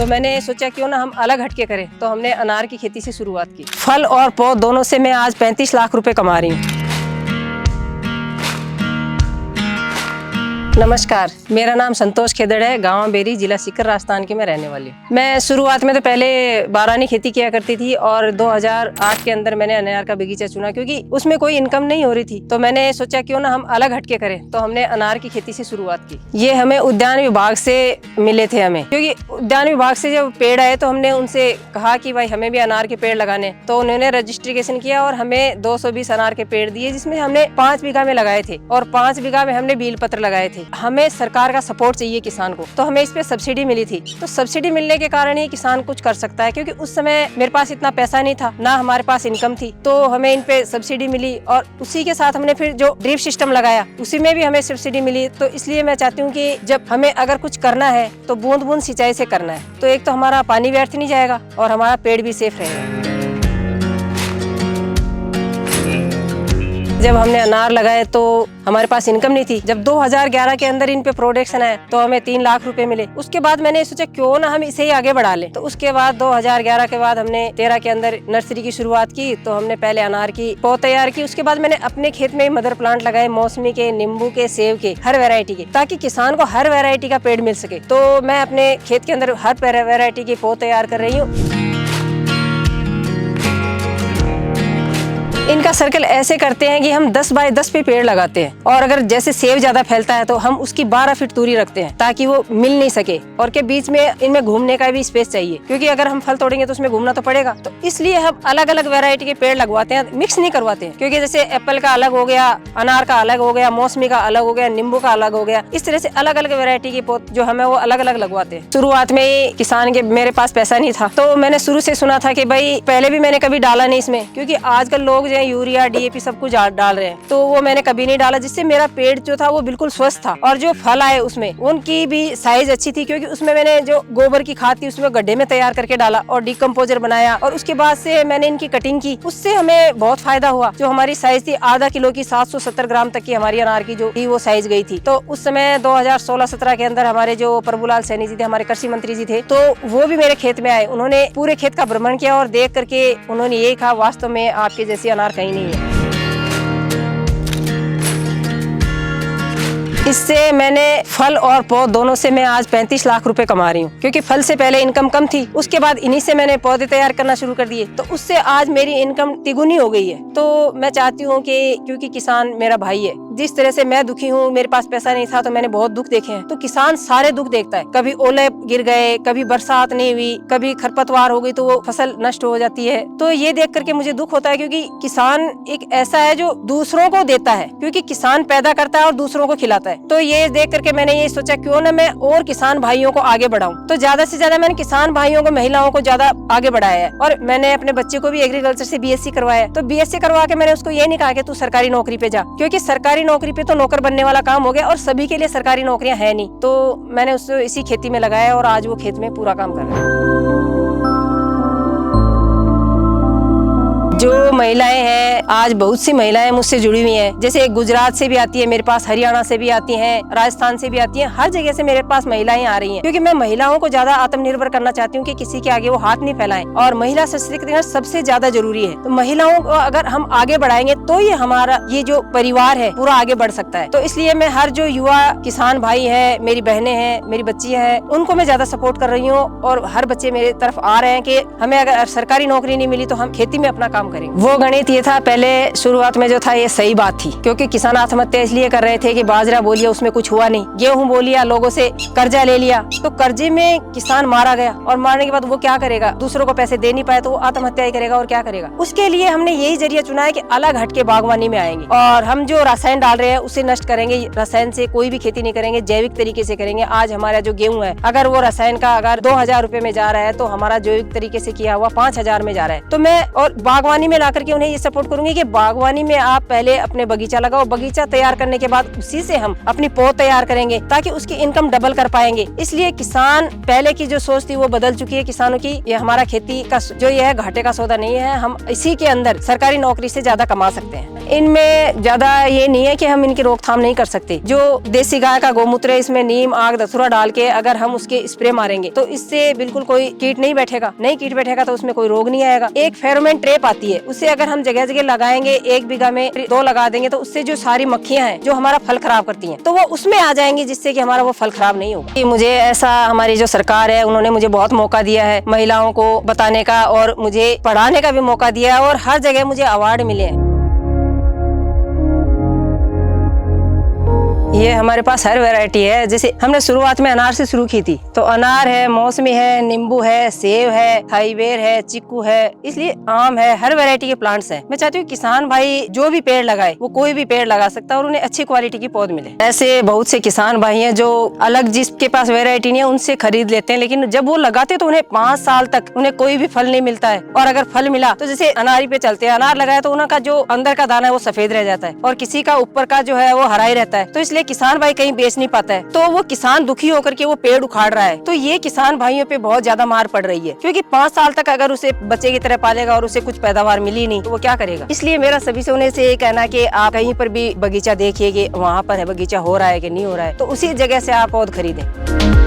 तो मैंने सोचा क्यों ना हम अलग हटके करें, तो हमने अनार की खेती से शुरुआत की। फल और पौध दोनों से मैं आज 35 लाख रुपए कमा रही हूँ। नमस्कार, मेरा नाम संतोष खेदड़ है। गांव बेरी, जिला सीकर, राजस्थान की मैं रहने वाली हूँ। मैं शुरुआत में तो पहले बारानी खेती किया करती थी और 2008 के अंदर मैंने अनार का बगीचा चुना, क्योंकि उसमें कोई इनकम नहीं हो रही थी। तो मैंने सोचा क्यों ना हम अलग हटके करें, तो हमने अनार की खेती से शुरुआत की। ये हमें उद्यान विभाग से मिले थे क्योंकि उद्यान विभाग से जब पेड़ आए तो हमने उनसे कहा कि भाई हमें भी अनार के पेड़ लगाने। तो उन्होंने रजिस्ट्रेशन किया और हमें 220 अनार के पेड़ दिए, जिसमें हमने 5 बीघा में लगाए थे और 5 बीघा में हमने बील पत्र लगाए थे। हमें सरकार का सपोर्ट चाहिए किसान को, तो हमें इस पे सब्सिडी मिली थी। तो सब्सिडी मिलने के कारण ही किसान कुछ कर सकता है, क्योंकि उस समय मेरे पास इतना पैसा नहीं था, ना हमारे पास इनकम थी। तो हमें इन पे सब्सिडी मिली और उसी के साथ हमने फिर जो ड्रिप सिस्टम लगाया उसी में भी हमें सब्सिडी मिली। तो इसलिए मैं चाहती हूँ कि जब हमें अगर कुछ करना है तो बूंद बूंद सिंचाई से करना है, तो एक तो हमारा पानी व्यर्थ नहीं जाएगा और हमारा पेड़ भी सेफ रहेगा। जब हमने अनार लगाए तो हमारे पास इनकम नहीं थी। जब 2011 के अंदर इन पे प्रोडक्शन आया तो हमें 3 लाख रुपए मिले। उसके बाद मैंने सोचा क्यों ना हम इसे ही आगे बढ़ा लें। तो उसके बाद 2011 के बाद हमने 13 के अंदर नर्सरी की शुरुआत की। तो हमने पहले अनार की पौध तैयार की, उसके बाद मैंने अपने खेत में मदर प्लांट लगाए, मौसमी के, नींबू के, सेब के, हर वैरायटी के, ताकि किसान को हर वैरायटी का पेड़ मिल सके। तो मैं अपने खेत के अंदर हर वैरायटी के पौध तैयार कर रही हूँ। इनका सर्कल ऐसे करते हैं कि हम 10 बाय 10 पे पेड़ लगाते हैं, और अगर जैसे सेब ज्यादा फैलता है तो हम उसकी 12 फीट दूरी रखते हैं ताकि वो मिल नहीं सके, और के बीच में इनमें घूमने का भी स्पेस चाहिए, क्योंकि अगर हम फल तोड़ेंगे तो उसमें घूमना तो पड़ेगा। तो इसलिए हम अलग अलग वैरायटी के पेड़ लगवाते हैं, मिक्स नहीं करवाते हैं। क्योंकि जैसे एप्पल का अलग हो गया, अनार का अलग हो गया, मौसमी का अलग हो गया, नींबू का अलग हो गया, इस तरह से अलग अलग वैरायटी के पौध जो हमें वो अलग अलग लगवाते हैं। शुरुआत में किसान के मेरे पास पैसा नहीं था, तो मैंने शुरू से सुना था कि भाई, पहले भी मैंने कभी डाला नहीं इसमें, क्योंकि आजकल लोग जो है यूरिया, DAP सब कुछ डाल रहे हैं, तो वो मैंने कभी नहीं डाला, जिससे मेरा पेड़ जो था वो बिल्कुल स्वस्थ था। और जो फल आए उसमें उनकी भी साइज अच्छी थी, क्योंकि उसमें मैंने जो गोबर की खाद थी उसमें गड्ढे में तैयार करके डाला और डिकम्पोजर बनाया, और उसके बाद से मैंने इनकी कटिंग की। उससे हमें बहुत फायदा हुआ। जो हमारी साइज थी आधा किलो की, 770 ग्राम तक की हमारी अनार की जो थी वो साइज गई थी। तो उस समय 2016-17 के अंदर हमारे जो प्रभुलाल सैनी जी थे, हमारे कृषि मंत्री जी थे, तो वो भी मेरे खेत में आए। उन्होंने पूरे खेत का भ्रमण किया और देख करके उन्होंने यही कहा, वास्तव में आपके जैसी अनार कहीं नहीं है। इससे मैंने फल और पौध दोनों से मैं आज 35 लाख रुपए कमा रही हूँ, क्योंकि फल से पहले इनकम कम थी, उसके बाद इन्हीं से मैंने पौधे तैयार करना शुरू कर दिए, तो उससे आज मेरी इनकम तिगुनी हो गई है। तो मैं चाहती हूँ कि क्योंकि किसान मेरा भाई है, जिस तरह से मैं दुखी हूँ, मेरे पास पैसा नहीं था तो मैंने बहुत दुख देखे हैं, तो किसान सारे दुख देखता है। कभी ओले गिर गए, कभी बरसात नहीं हुई, कभी खरपतवार हो गई तो वो फसल नष्ट हो जाती है। तो ये देख करके मुझे दुख होता है, क्योंकि किसान एक ऐसा है जो दूसरों को देता है, क्योंकि किसान पैदा करता है और दूसरों को खिलाता है। तो ये देख करके मैंने ये सोचा क्यों ना मैं और किसान भाइयों को आगे बढ़ाऊं। तो ज्यादा से ज्यादा मैंने किसान भाइयों को, महिलाओं को ज्यादा आगे बढ़ाया है, और मैंने अपने बच्चे को भी एग्रीकल्चर से BSc करवाया। तो BSc करवा के मैंने उसको ये नहीं कहा कि तू सरकारी नौकरी पे जा, क्योंकि सरकारी नौकरी पे तो नौकर बनने वाला काम हो गया और सभी के लिए सरकारी नौकरियां है नहीं। तो मैंने उसको इसी खेती में लगाया और आज वो खेत में पूरा काम कर रहा है। जो महिलाएं हैं, आज बहुत सी महिलाएं मुझसे जुड़ी हुई हैं। जैसे गुजरात से भी आती है मेरे पास, हरियाणा से भी आती हैं, राजस्थान से भी आती हैं, हर जगह से मेरे पास महिलाएं आ रही हैं, क्योंकि मैं महिलाओं को ज्यादा आत्मनिर्भर करना चाहती हूँ कि किसी के आगे वो हाथ नहीं फैलाएं, और महिला सशक्तिकरण सबसे ज्यादा जरूरी है। तो महिलाओं को अगर हम आगे बढ़ाएंगे तो ये हमारा ये जो परिवार है पूरा आगे बढ़ सकता है। तो इसलिए मैं हर जो युवा किसान भाई है, मेरी बहनें हैं, मेरी बच्चियां हैं, उनको मैं ज्यादा सपोर्ट कर रही हूँ, और हर बच्चे मेरे तरफ आ रहे हैं कि हमें अगर सरकारी नौकरी नहीं मिली तो हम खेती में अपना काम करेंगे। वो गणित ये था, पहले शुरुआत में जो था ये सही बात थी, क्योंकि किसान आत्महत्या इसलिए कर रहे थे कि बाजरा बो लिया उसमें कुछ हुआ नहीं, गेहूं बो लिया, लोगों से कर्जा ले लिया, तो कर्जे में किसान मारा गया, और मारने के बाद वो क्या करेगा, दूसरों को पैसे दे नहीं पाए तो वो आत्महत्या ही करेगा और क्या करेगा। उसके लिए हमने यही जरिया चुना है कि अलग हटके बागवानी में आएंगे, और हम जो रसायन डाल रहे हैं उसे नष्ट करेंगे। रसायन से कोई भी खेती नहीं करेंगे, जैविक तरीके से करेंगे। आज हमारा जो गेहूं है, अगर वो रसायन का अगर 2000 रुपए में जा रहा है तो हमारा जैविक तरीके से किया हुआ 5000 में जा रहा है। तो मैं और बागवानी में ला करके उन्हें ये सपोर्ट करूंगी कि बागवानी में आप पहले अपने बगीचा लगाओ, बगीचा तैयार करने के बाद उसी से हम अपनी पौध तैयार करेंगे, ताकि उसकी इनकम डबल कर पाएंगे। इसलिए किसान पहले की जो सोच थी वो बदल चुकी है किसानों की। ये हमारा खेती का जो ये है घाटे का सौदा नहीं है, हम इसी के अंदर सरकारी नौकरी से ज्यादा कमा सकते हैं। इनमें ज्यादा ये नहीं है कि हम इनकी रोकथाम नहीं कर सकते। जो देसी गाय का गोमूत्र है, इसमें नीम, आग, धतूरा डाल के अगर हम उसके स्प्रे मारेंगे तो इससे बिल्कुल कोई कीट नहीं बैठेगा। नहीं कीट बैठेगा तो उसमें कोई रोग नहीं आएगा। एक फेरोमोन ट्रैप आती है, उसे अगर हम जगह जगह लगाएंगे, 1 बीघा में 2 लगा देंगे तो उससे जो सारी मक्खियां हैं जो हमारा फल खराब करती हैं, तो वो उसमें आ जाएंगी, जिससे कि हमारा वो फल खराब नहीं होगा। मुझे ऐसा, हमारी जो सरकार है उन्होंने मुझे बहुत मौका दिया है महिलाओं को बताने का, और मुझे पढ़ाने का भी मौका दिया है, और हर जगह मुझे अवार्ड मिले हैं। ये हमारे पास हर वैरायटी है। जैसे हमने शुरुआत में अनार से शुरू की थी, तो अनार है, मौसमी है, नींबू है, सेब है, थाईबेर है, चीकू है, इसलिए आम है, हर वैरायटी के प्लांट्स हैं। मैं चाहती हूँ किसान भाई जो भी पेड़ लगाए वो कोई भी पेड़ लगा सकता है और उन्हें अच्छी क्वालिटी की पौध मिले। ऐसे बहुत से किसान भाई हैं जो अलग, जिसके पास वैरायटी नहीं है उनसे खरीद लेते हैं, लेकिन जब वो लगाते तो उन्हें 5 साल तक उन्हें कोई भी फल नहीं मिलता है। और अगर फल मिला तो जैसे अनारी पे चलते हैं, अनार लगाया तो उनका जो अंदर का दाना है वो सफेद रह जाता है और किसी का ऊपर का जो है वो हरा ही रहता है। तो इसलिए किसान भाई कहीं बेच नहीं पाता है, तो वो किसान दुखी होकर के वो पेड़ उखाड़ रहा है। तो ये किसान भाइयों पे बहुत ज्यादा मार पड़ रही है, क्योंकि 5 साल तक अगर उसे बच्चे की तरह पालेगा और उसे कुछ पैदावार मिली नहीं तो वो क्या करेगा। इसलिए मेरा सभी से उन्हें से ये कहना कि आप कहीं पर भी बगीचा देखिए कि वहाँ पर है बगीचा हो रहा है कि नहीं हो रहा है, तो उसी जगह से आप पौध खरीदें।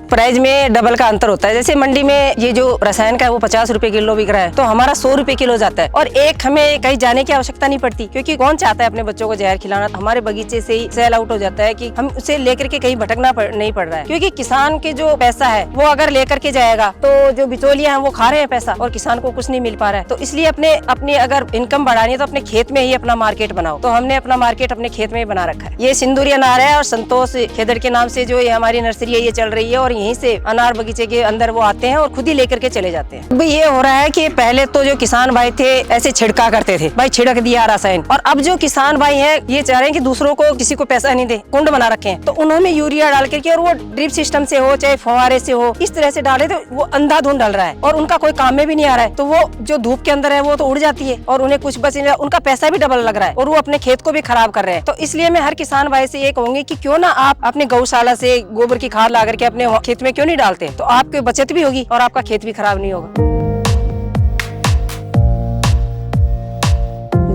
प्राइस में डबल का अंतर होता है। जैसे मंडी में ये जो रसायन का है वो 50 रुपए किलो बिक रहा है, तो हमारा 100 रुपए किलो जाता है, और एक हमें कहीं जाने की आवश्यकता नहीं पड़ती, क्योंकि कौन चाहता है अपने बच्चों को जहर खिलाना। हमारे बगीचे से ही सेल आउट हो जाता है कि हम उसे लेकर के कहीं भटकना नहीं पड़ रहा है, क्योंकि किसान के जो पैसा है वो अगर लेकर के जाएगा तो जो बिचौलिया है वो खा रहे हैं पैसा और किसान को कुछ नहीं मिल पा रहा है। तो इसलिए अपनी अगर इनकम बढ़ानी है तो अपने खेत में ही अपना मार्केट बनाओ। तो हमने अपना मार्केट अपने खेत में ही बना रखा है। ये सिंदूरी अनार है और संतोष खेदड़ के नाम से जो ये हमारी नर्सरी है ये चल रही है, और यहीं से अनार बगीचे के अंदर वो आते हैं और खुद ही लेकर के चले जाते हैं। भाई ये हो रहा है कि पहले तो जो किसान भाई थे ऐसे छिड़का करते थे, भाई छिड़क दिया रासायन, और अब जो किसान भाई हैं ये चाह रहे हैं कि दूसरों को किसी को पैसा नहीं दे, कुंड बना रखे हैं, तो उन्होंने यूरिया डाल करके, और वो ड्रिप सिस्टम से हो चाहे फुहारे से हो, इस तरह से डाले तो वो अंधाधुंध डल रहा है और उनका कोई काम में भी नहीं आ रहा है। तो वो जो धूप के अंदर है वो तो उड़ जाती है और उन्हें कुछ बच नहीं रहा, उनका पैसा भी डबल लग रहा है और वो अपने खेत को भी खराब कर रहे हैं। तो इसलिए मैं हर किसान भाई से ये कहूंगी कि क्यों ना आप अपने गौशाला से गोबर की खाद ला करके अपने खेत में क्यों नहीं डालते, तो आपकी बचत भी होगी और आपका खेत भी खराब नहीं होगा।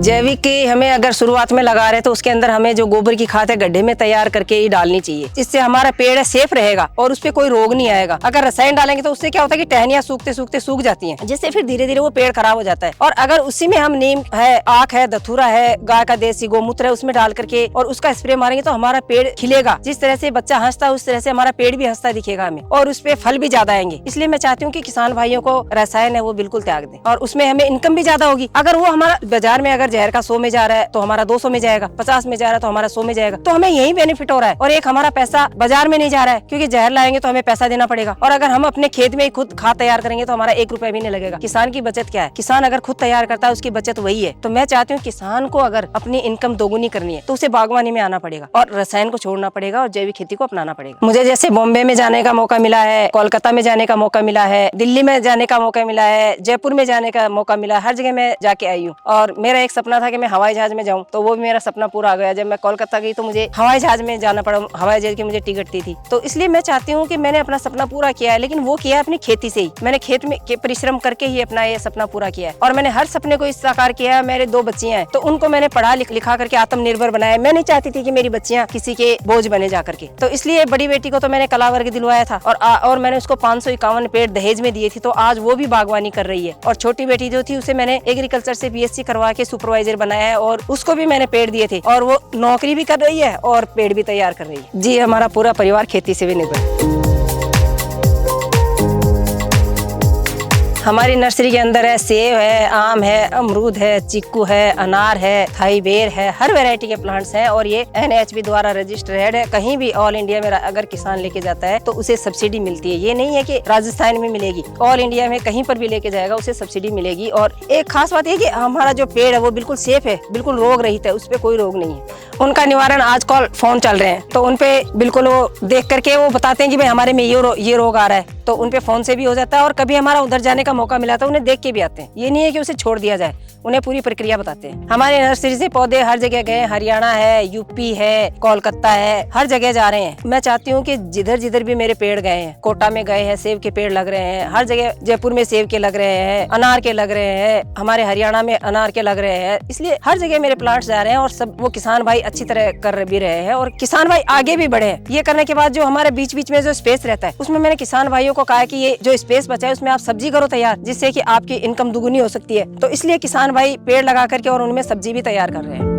जैविक की हमें अगर शुरुआत में लगा रहे तो उसके अंदर हमें जो गोबर की खाद है गड्ढे में तैयार करके ही डालनी चाहिए, इससे हमारा पेड़ है सेफ रहेगा और उस पे कोई रोग नहीं आएगा। अगर रसायन डालेंगे तो उससे क्या होता है कि टहनियां सूखते सूखते सूख जाती हैं, जिससे फिर धीरे धीरे वो पेड़ खराब हो जाता है। और अगर उसी में हम नीम है, आख है, धतूरा है, गाय का देसी गोमूत्र है, उसमें डाल करके और उसका स्प्रे मारेंगे तो हमारा पेड़ खिलेगा। जिस तरह से बच्चा हंसता है उस तरह से हमारा पेड़ भी हंसता दिखेगा हमें, और उस पे फल भी ज्यादा आएंगे। इसलिए मैं चाहती हूँ कि किसान भाइयों को रसायन है वो बिल्कुल त्याग दें, और उसमें हमें इनकम भी ज्यादा होगी। अगर वो हमारा बाजार में अगर जहर का 100 में जा रहा है तो हमारा 200 में जाएगा, 50 में जा रहा है तो हमारा 100 में जाएगा, तो हमें यही बेनिफिट हो रहा है। और एक हमारा पैसा बाजार में नहीं जा रहा है, क्योंकि जहर लाएंगे तो हमें पैसा देना पड़ेगा, और अगर हम अपने खेत में खुद खाद तैयार करेंगे तो हमारा 1 रुपया भी नहीं लगेगा। किसान की बचत क्या है, किसान अगर खुद तैयार करता है उसकी बचत वही है। तो मैं चाहती हूँ किसान को अगर अपनी इनकम दोगुनी करनी है तो उसे बागवानी में आना पड़ेगा और रसायन को छोड़ना पड़ेगा और जैविक खेती को अपनाना पड़ेगा। मुझे जैसे बॉम्बे में जाने का मौका मिला है, कोलकाता में जाने का मौका मिला है, दिल्ली में जाने का मौका मिला है, जयपुर में जाने का मौका मिला, हर जगह मैं जाके आई हूँ। और मेरा एक सपना था कि मैं हवाई जहाज में जाऊँ, तो वो मेरा सपना पूरा हो गया। जब मैं कोलकाता गई तो मुझे हवाई जहाज में जाना पड़ा, हवाई जहाज की मुझे टिकट थी। तो इसलिए मैं चाहती हूँ कि मैंने अपना सपना पूरा किया है, लेकिन वो किया है अपनी खेती से ही। मैंने खेत में परिश्रम करके ही अपना ये सपना पूरा किया है, और मैंने हर सपने को इस साकार किया है। मेरे 2 बच्चियां हैं तो उनको मैंने पढ़ा लिखा करके आत्मनिर्भर बनाया। मैं नहीं चाहती थी कि मेरी बच्चियां किसी के बोझ बने जा करके। तो इसलिए बड़ी बेटी को तो मैंने कला वर्ग दिलवाया था, और मैंने उसको 551 पेड़ दहेज में दिए थे, तो आज वो भी बागवानी कर रही है। और छोटी बेटी जो थी उसे मैंने एग्रीकल्चर से BSc करवा के सुपरवाइजर बनाया है, और उसको भी मैंने पेड़ दिए थे, और वो नौकरी भी कर रही है और पेड़ भी तैयार कर रही है। जी, हमारा पूरा परिवार खेती से भी निर्भर है। हमारी नर्सरी के अंदर है सेब है, आम है, अमरूद है, चीकू है, अनार है, थाईबेर है, हर वैरायटी के प्लांट्स हैं, और ये NHB द्वारा रजिस्टर्ड है। कहीं भी ऑल इंडिया में अगर किसान लेके जाता है तो उसे सब्सिडी मिलती है। ये नहीं है कि राजस्थान में मिलेगी, ऑल इंडिया में कहीं पर भी लेके जाएगा उसे सब्सिडी मिलेगी। और एक खास बात ये कि हमारा जो पेड़ है वो बिल्कुल सेफ है, बिल्कुल रोग रहित है, उस पर कोई रोग नहीं है। उनका निवारण आजकल फोन चल रहे हैं, तो उनपे बिल्कुल वो देख करके वो बताते हैं कि भाई हमारे में ये रोग आ रहा है, तो उनपे फोन से भी हो जाता है। और कभी हमारा उधर जाने का मौका मिला तो उन्हें देख के भी आते हैं। ये नहीं है कि उसे छोड़ दिया जाए, उन्हें पूरी प्रक्रिया बताते हैं। हमारे नर्सरी से पौधे हर जगह गए, हरियाणा है, यूपी है, कोलकाता है, हर जगह जा रहे हैं। मैं चाहती हूँ कि जिधर जिधर भी मेरे पेड़ गए हैं, कोटा में गए हैं सेब के पेड़ लग रहे हैं, हर जगह जयपुर में सेब के लग रहे हैं, अनार के लग रहे हैं, हमारे हरियाणा में अनार के लग रहे हैं। इसलिए हर जगह मेरे प्लांट्स जा रहे हैं और सब वो किसान भाई अच्छी तरह कर भी रहे हैं और किसान भाई आगे भी बढ़े हैं। ये करने के बाद जो हमारे बीच बीच में जो स्पेस रहता है उसमें मैंने किसान भाइयों को कहा कि ये जो स्पेस बचा है उसमें आप सब्जी करो तैयार, जिससे कि आपकी इनकम दुगुनी हो सकती है। तो इसलिए किसान भाई पेड़ लगा करके और उनमें सब्जी भी तैयार कर रहे हैं।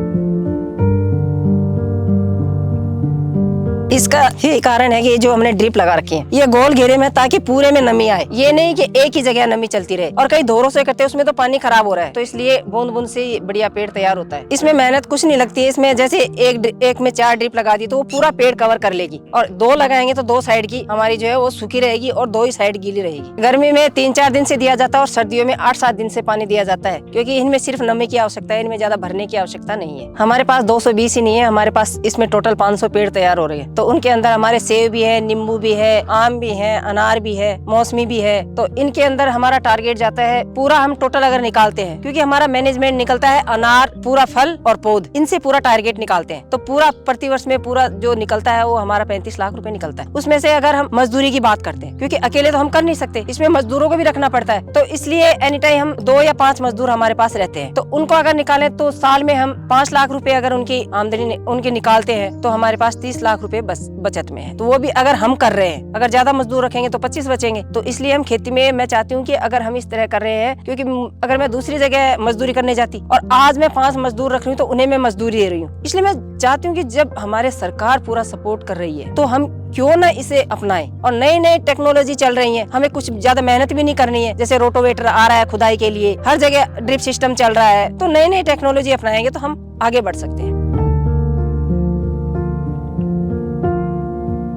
इसका ही कारण है कि जो हमने ड्रिप लगा रखी है ये गोल घेरे में, ताकि पूरे में नमी आए। ये नहीं कि एक ही जगह नमी चलती रहे और कई दौरों से करते हैं उसमें तो पानी खराब हो रहा है। तो इसलिए बूंद बूंद से बढ़िया पेड़ तैयार होता है। इसमें मेहनत कुछ नहीं लगती है। इसमें जैसे एक में 4 ड्रिप लगा दी तो वो पूरा पेड़ कवर कर लेगी, और 2 लगाएंगे तो 2 साइड की हमारी जो है वो सूखी रहेगी और 2 ही साइड गीली रहेगी। गर्मी में 3-4 दिन से दिया जाता है और सर्दियों में 8-7 दिन से पानी दिया जाता है, क्योंकि इनमें सिर्फ नमी की आवश्यकता है, इनमें ज्यादा भरने की आवश्यकता नहीं है। हमारे पास 220 ही नहीं है, हमारे पास इसमें टोटल 500 पेड़ तैयार हो रहे हैं। तो उनके अंदर हमारे सेब भी है, नींबू भी है, आम भी है, अनार भी है, मौसमी भी है। तो इनके अंदर हमारा टारगेट जाता है पूरा, हम टोटल अगर निकालते हैं, क्योंकि हमारा मैनेजमेंट निकलता है अनार, पूरा फल और पौध, इनसे पूरा टारगेट निकालते हैं। तो पूरा प्रतिवर्ष में पूरा जो निकलता है वो हमारा 35 लाख रुपए निकलता है। उसमें से अगर हम मजदूरी की बात करते हैं, क्योंकि अकेले तो हम कर नहीं सकते, इसमें मजदूरों को भी रखना पड़ता है। तो इसलिए एनी टाइम हम 2 या 5 मजदूर हमारे पास रहते हैं। तो उनको अगर निकालें तो साल में हम 5 लाख रुपए अगर उनकी आमदनी उनके निकालते हैं तो हमारे पास 30 लाख रुपए बस बचत में है। तो वो भी अगर हम कर रहे हैं, अगर ज्यादा मजदूर रखेंगे तो 25 बचेंगे। तो इसलिए हम खेती में, मैं चाहती हूँ कि अगर हम इस तरह कर रहे हैं, क्योंकि अगर मैं दूसरी जगह मजदूरी करने जाती और आज मैं 5 मजदूर रख रही हूँ तो उन्हें मैं मजदूरी दे रही हूँ। इसलिए मैं चाहती हूँ कि जब हमारे सरकार पूरा सपोर्ट कर रही है तो हम क्यों ना इसे अपनाएं। और नई नई टेक्नोलॉजी चल रही है, हमें कुछ ज्यादा मेहनत भी नहीं करनी है। जैसे रोटोवेटर आ रहा है खुदाई के लिए, हर जगह ड्रिप सिस्टम चल रहा है। तो नई नई टेक्नोलॉजी अपनाएंगे तो हम आगे बढ़ सकते हैं।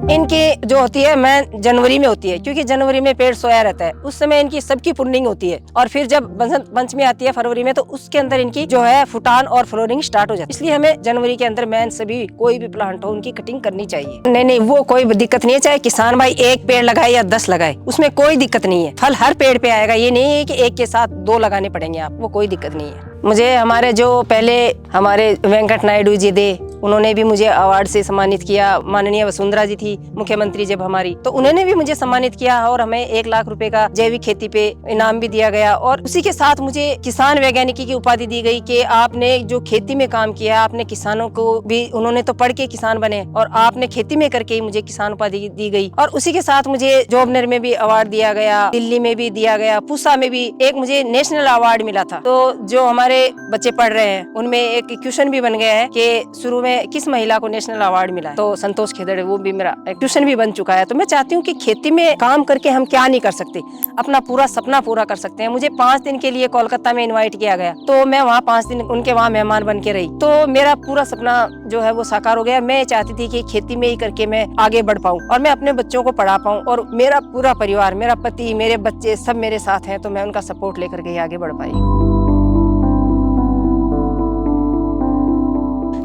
इनकी जो होती है मैं जनवरी में होती है, क्योंकि जनवरी में पेड़ सोया रहता है, उस समय इनकी सबकी प्रूनिंग होती है। और फिर जब बसंत पंचमी आती है फरवरी में, तो उसके अंदर इनकी जो है फुटान और फ्लोरिंग स्टार्ट हो जाती है। इसलिए हमें जनवरी के अंदर मैं सभी कोई भी प्लांट हो उनकी कटिंग करनी चाहिए। नहीं, वो कोई दिक्कत नहीं है, चाहे किसान भाई 1 पेड़ लगाए या 10 लगाए, उसमें कोई दिक्कत नहीं है। फल हर पेड़ पे आएगा, ये नहीं है कि एक के साथ 2 लगाने पड़ेंगे आप, वो कोई दिक्कत नहीं है। मुझे हमारे जो पहले हमारे वेंकट नायडू जी थे, उन्होंने भी मुझे अवार्ड से सम्मानित किया। माननीय वसुंधरा जी थी मुख्यमंत्री जब हमारी, तो उन्होंने भी मुझे सम्मानित किया और हमें 1 लाख रुपए का जैविक खेती पे इनाम भी दिया गया। और उसी के साथ मुझे किसान वैज्ञानिकी की उपाधि दी गई कि आपने जो खेती में काम किया, आपने किसानों को भी, उन्होंने तो पढ़ के किसान बने और आपने खेती में करके ही मुझे किसान उपाधि दी गई। और उसी के साथ मुझे जॉबनर में भी अवार्ड दिया गया, दिल्ली में भी दिया गया, पूसा में भी एक मुझे नेशनल अवार्ड मिला था। तो जो हमारे बच्चे पढ़ रहे हैं उनमें एक क्वेश्चन भी बन गया है कि शुरू में किस महिला को नेशनल अवार्ड मिला है, तो संतोष खेदड़, वो भी मेरा क्वेश्चन भी बन चुका है। तो मैं चाहती हूँ कि खेती में काम करके हम क्या नहीं कर सकते, अपना पूरा सपना पूरा कर सकते हैं। मुझे 5 दिन के लिए कोलकाता में इनवाइट किया गया, तो मैं वहाँ 5 दिन उनके वहाँ मेहमान बन के रही। तो मेरा पूरा सपना जो है वो साकार हो गया। मैं चाहती थी कि खेती में ही करके मैं आगे बढ़ पाऊँ और मैं अपने बच्चों को पढ़ा पाऊँ, और मेरा पूरा परिवार, मेरा पति, मेरे बच्चे सब मेरे साथ हैं, तो मैं उनका सपोर्ट लेकर के आगे बढ़ पाई।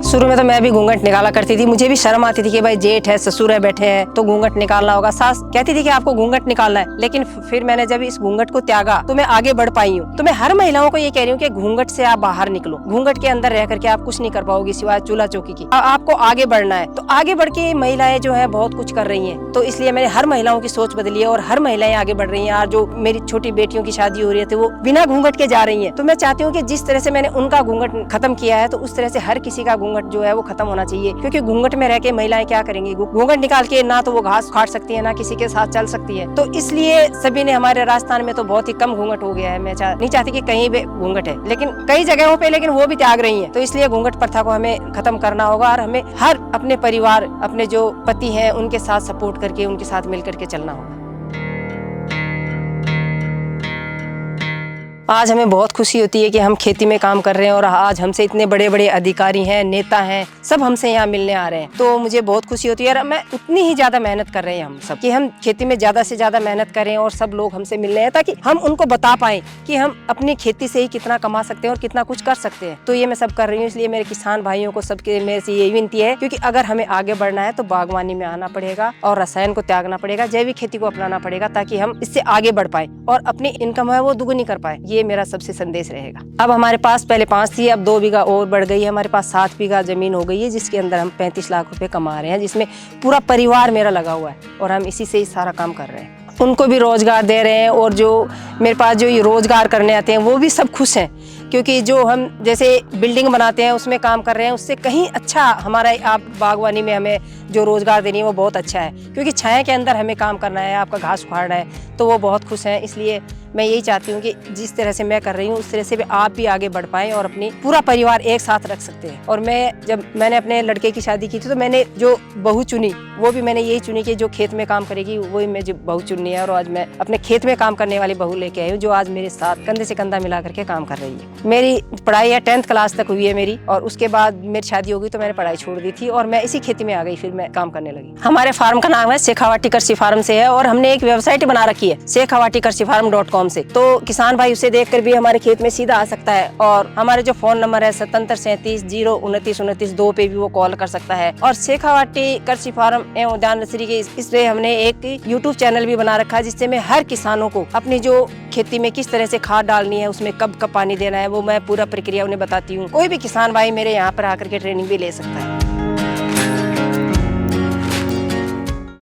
शुरू में तो मैं भी घूंघट निकाला करती थी, मुझे भी शर्म आती थी कि भाई जेठ है, ससुर है, बैठे हैं तो घूंघट निकालना होगा। सास कहती थी कि आपको घूंघट निकालना है, लेकिन फिर मैंने जब इस घूंघट को त्यागा तो मैं आगे बढ़ पाई हूँ। तो मैं हर महिलाओं को ये कह रही हूँ कि घूंघट से आप बाहर निकलो। घूंघट के अंदर रह करके आप कुछ नहीं कर पाओगी सिवाय चूल्हा चौकी की। आपको आगे बढ़ना है, तो आगे बढ़ के महिलाएं जो है बहुत कुछ कर रही है। तो इसलिए मैंने हर महिलाओं की सोच बदली है और हर महिलाएं आगे बढ़ रही है। और जो मेरी छोटी बेटियों की शादी हो रही है वो बिना घूंघट के जा रही है। तो मैं चाहती हूँ कि जिस तरह से मैंने उनका घूंघट खत्म किया है, तो उस तरह से हर किसी का घूंघट जो है वो खत्म होना चाहिए। क्योंकि घूंघट में रह के महिलाएं क्या करेंगी, घूंघट निकाल के ना तो वो घास काट सकती है, ना किसी के साथ चल सकती है। तो इसलिए सभी ने, हमारे राजस्थान में तो बहुत ही कम घूंघट हो गया है। मैं नहीं चाहती कि कहीं भी घूंघट है, लेकिन कई जगहों पे लेकिन वो भी त्याग रही है। तो इसलिए घूंघट प्रथा को हमें खत्म करना होगा और हमें हर अपने परिवार, अपने जो पति हैं उनके साथ सपोर्ट करके, उनके साथ मिल करके चलना होगा। आज हमें बहुत खुशी होती है कि हम खेती में काम कर रहे हैं और आज हमसे इतने बड़े बड़े अधिकारी हैं, नेता हैं, सब हमसे यहाँ मिलने आ रहे हैं। तो मुझे बहुत खुशी होती है और मैं उतनी ही ज़्यादा मेहनत कर रहे हैं हम सब कि हम खेती में ज़्यादा से ज़्यादा मेहनत करें और सब लोग हमसे मिलने हैं ताकि हम उनको बता पाएं कि हम अपनी खेती से ही कितना कमा सकते हैं और कितना कुछ कर सकते हैं। तो ये मैं सब कर रही हूँ। इसलिए मेरे किसान भाइयों को सबके मेरे से यही विनती है, क्योंकि अगर हमें आगे बढ़ना है तो बागवानी में आना पड़ेगा और रसायन को त्यागना पड़ेगा, जैविक खेती को अपनाना पड़ेगा ताकि हम इससे आगे बढ़ पाए और अपनी इनकम है वो दुगुनी कर पाए। ये मेरा सबसे संदेश रहेगा। अब हमारे पास पहले 5 थी, अब 2 बीघा और बढ़ गई है। हमारे पास 7 बीघा जमीन हो गई है, जिसके अंदर हम 35 लाख रुपए कमा रहे हैं, जिसमें पूरा परिवार मेरा लगा हुआ है और हम इसी से ही सारा काम कर रहे हैं। उनको भी रोजगार दे रहे हैं और जो मेरे पास जो ये रोजगार करने आते हैं वो भी सब खुश हैं, क्योंकि जो हम जैसे बिल्डिंग बनाते हैं उसमें काम कर रहे हैं, उससे कहीं अच्छा हमारा आप बागवानी में हमें जो रोजगार देनी है वो बहुत अच्छा है, क्योंकि छाया के अंदर हमें काम करना है, आपका घास उखाड़ना है, तो वो बहुत खुश हैं। इसलिए मैं यही चाहती हूँ कि जिस तरह से मैं कर रही हूँ उस तरह से भी आप भी आगे बढ़ पाएं और अपनी पूरा परिवार एक साथ रख सकते हैं। और जब मैंने अपने लड़के की शादी की थी तो मैंने जो बहू चुनी वो भी मैंने यही चुनी कि जो खेत में काम करेगी वही मैं जो बहू चुननी है। और आज मैं अपने खेत में काम करने वाली बहू लेके आई हूँ, जो आज मेरे साथ कंधे से कंधा मिला करके काम कर रही है। मेरी पढ़ाई है 10th क्लास तक हुई है मेरी, और उसके बाद मेरी शादी हो गई तो मैंने पढ़ाई छोड़ दी थी और मैं इसी खेती में आ गई, फिर मैं काम करने लगी। हमारे फार्म का नाम है शेखावाटी कृषि फार्म से है और हमने एक वेबसाइट बना रखी है shekhawatikrshiffarm.com से, तो किसान भाई उसे देखकर भी हमारे खेत में सीधा आ सकता है। और हमारे जो फोन नंबर है 7737 029 29 2 पे भी वो कॉल कर सकता है। और शेखावाटी कृषि फार्म एवं उद्यान नर्सरी के इसलिए हमने एक YouTube चैनल भी बना रखा है, जिससे मैं हर किसानों को अपनी जो खेती में किस तरह से खाद डालनी है, उसमें कब कब पानी देना है, वो मैं पूरा प्रक्रिया उन्हें बताती हूँ। कोई भी किसान भाई मेरे यहाँ पर आकर के ट्रेनिंग भी ले सकता है।